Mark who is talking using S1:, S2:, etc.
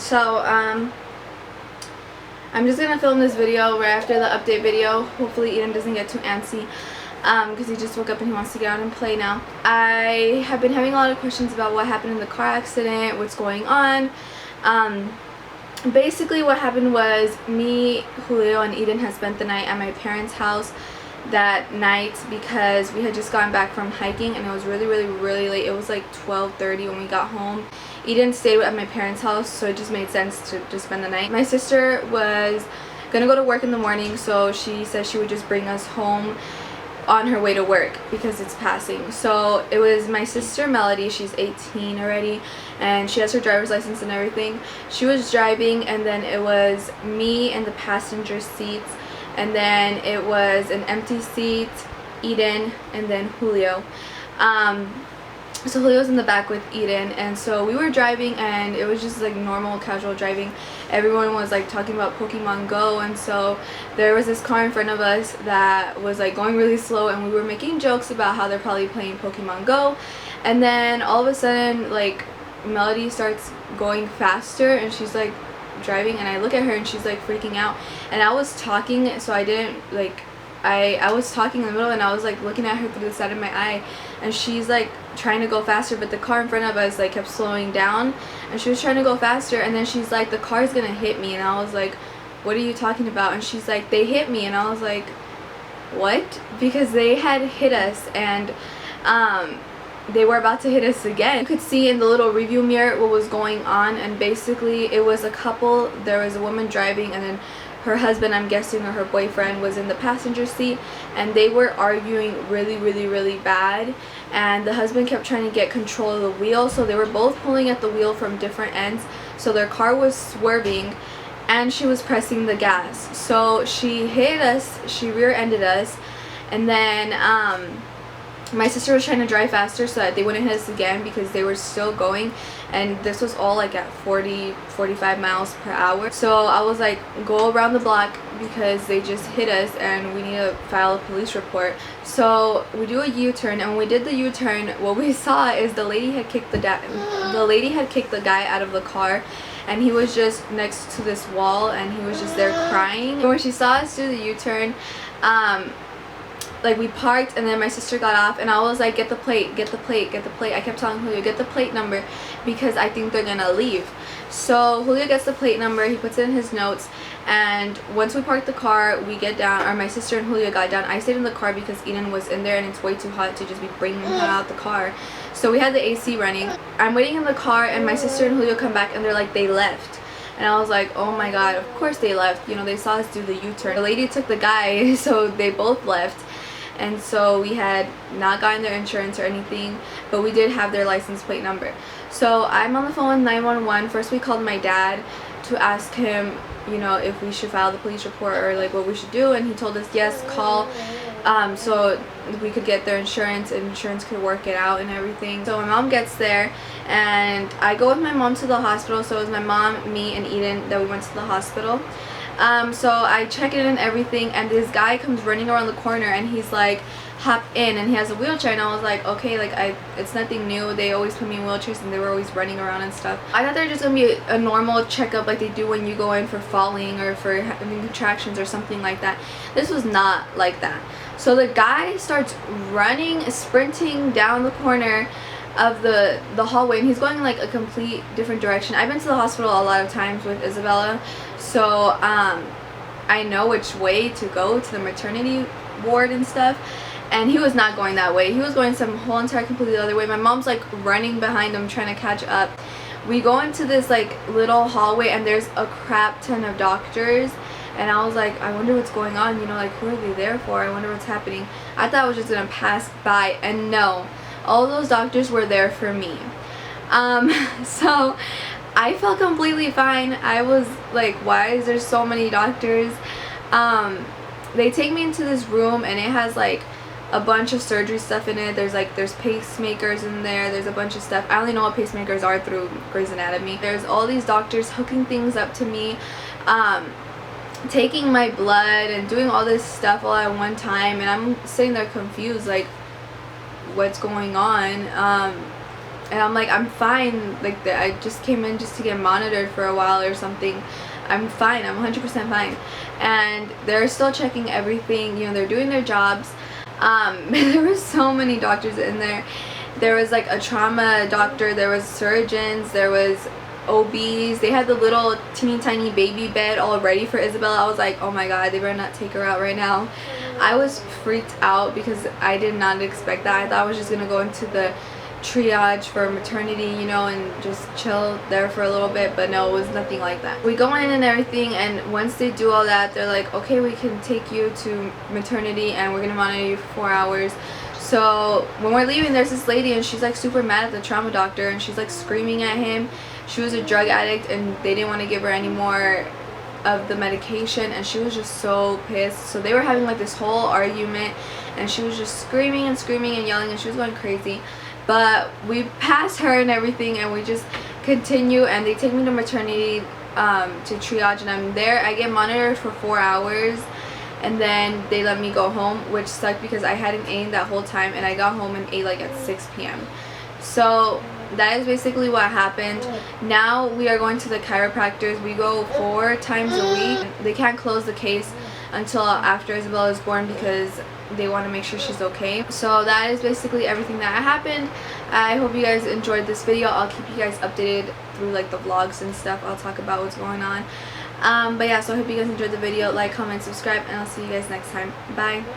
S1: So I'm just gonna film this video right after the update video. Hopefully Eden doesn't get too antsy because he just woke up and he wants to get out and play now. I have been having a lot of questions about what happened in the car accident, what's going on. Basically what happened was me, Julio, and Eden had spent the night at my parents' house that night because we had just gotten back from hiking and it was really late. It was like 12:30 when we got home. Eden stayed at my parents' house, so it just made sense to just spend the night. My sister was gonna go to work in the morning, so she said she would just bring us home on her way to work because it's passing. So it was my sister Melody, she's 18 already, and she has her driver's license and everything. She was driving, and then it was me in the passenger seats, and then it was an empty seat, Eden, and then Julio. So Julio was in the back with Eden, and so we were driving and it was just like normal casual driving. Everyone was like talking about Pokemon Go, and so there was this car in front of us that was like going really slow, and we were making jokes about how they're probably playing Pokemon Go. And then all of a sudden, like, Melody starts going faster and she's like driving, and I look at her and she's like freaking out, and I was talking, so I didn't like I was talking in the middle and I was like looking at her through the side of my eye, and she's like trying to go faster, but the car in front of us like kept slowing down, and she was trying to go faster, and then she's like, the car's gonna hit me, and I was like, what are you talking about? And she's like, they hit me, and I was like, what? Because they had hit us, and they were about to hit us again. You could see in the little review mirror what was going on, and basically it was a couple. There was a woman driving, and then her husband, I'm guessing, or her boyfriend, was in the passenger seat, and they were arguing really bad, and the husband kept trying to get control of the wheel, so they were both pulling at the wheel from different ends, so their car was swerving and she was pressing the gas. So she hit us, she rear-ended us, and then my sister was trying to drive faster so that they wouldn't hit us again because they were still going, and this was all like at 40-45 miles per hour. So I was like, go around the block because they just hit us and we need to file a police report. So we do a U-turn, and when we did the U-turn, what we saw is the lady had kicked the guy out of the car, and he was just next to this wall and he was just there crying. And when she saw us do the U-turn, like, we parked, and then my sister got off, and I was like, get the plate, get the plate, get the plate. I kept telling Julio, get the plate number because I think they're gonna leave. So Julio gets the plate number, he puts it in his notes, and once we parked the car, we get down, or my sister and Julio got down. I stayed in the car because Eden was in there and it's way too hot to just be bringing him out the car. So we had the AC running. I'm waiting in the car, and my sister and Julio come back and they're like, they left. And I was like, oh my god, of course they left. You know, they saw us do the U-turn. The lady took the guy, so they both left. And so we had not gotten their insurance or anything, but we did have their license plate number. So I'm on the phone with 911. First we called my dad to ask him, you know, if we should file the police report or like what we should do, and he told us yes, call, so we could get their insurance and insurance could work it out and everything. So my mom gets there, and I go with my mom to the hospital. So it was my mom, me, and Eden that we went to the hospital. So I check in and everything, and this guy comes running around the corner and he's like, hop in, and he has a wheelchair, and I was like, okay, like it's nothing new. They always put me in wheelchairs and they were always running around and stuff. I thought they were just gonna be a normal checkup like they do when you go in for falling or for having contractions or something like that. This was not like that. So the guy starts running, sprinting down the corner of the hallway, and he's going in like a complete different direction. I've been to the hospital a lot of times with Isabella, so I know which way to go to the maternity ward and stuff, and he was not going that way. He was going some whole entire completely other way. My mom's like running behind him trying to catch up. We go into this like little hallway, and there's a crap ton of doctors, and I was like, I wonder what's going on, you know, like who are they there for? I wonder what's happening. I thought I was just gonna pass by, and no, all those doctors were there for me. So I felt completely fine. I was like, why is there so many doctors? They take me into this room, and it has like a bunch of surgery stuff in it. There's pacemakers in there. There's a bunch of stuff. I only know what pacemakers are through Grey's Anatomy. There's all these doctors hooking things up to me, taking my blood and doing all this stuff all at one time, and I'm sitting there confused, like, what's going on? and I'm like, I'm fine, like I just came in just to get monitored for a while or something. I'm fine, I'm 100% fine. And they're still checking everything, you know, they're doing their jobs. There were so many doctors in there. There was like a trauma doctor, there was surgeons, there was OBs. They had the little teeny tiny baby bed all ready for Isabella. I was like, oh my god, they better not take her out right now. I was freaked out because I did not expect that. I thought I was just gonna go into the triage for maternity, you know, and just chill there for a little bit, but no, it was nothing like that. We go in and everything, and once they do all that, they're like, okay, we can take you to maternity and we're gonna monitor you for 4 hours. So when we're leaving, there's this lady and she's like super mad at the trauma doctor, and she's like screaming at him. She was a drug addict and they didn't want to give her any more of the medication, and she was just so pissed. So they were having like this whole argument, and she was just screaming and screaming and yelling, and she was going crazy. But we passed her and everything, and we just continue, and they take me to maternity to triage, and I'm there. I get monitored for 4 hours, and then they let me go home, which sucked because I hadn't eaten that whole time, and I got home and ate like at 6 p.m. So that is basically what happened. Now we are going to the chiropractors. We go 4 times a week. They can't close the case until after Isabella is born because they want to make sure she's okay. So that is basically everything that happened. I hope you guys enjoyed this video. I'll keep you guys updated through like the vlogs and stuff. I'll talk about what's going on. But yeah, so I hope you guys enjoyed the video. Like, comment, subscribe, and I'll see you guys next time. Bye.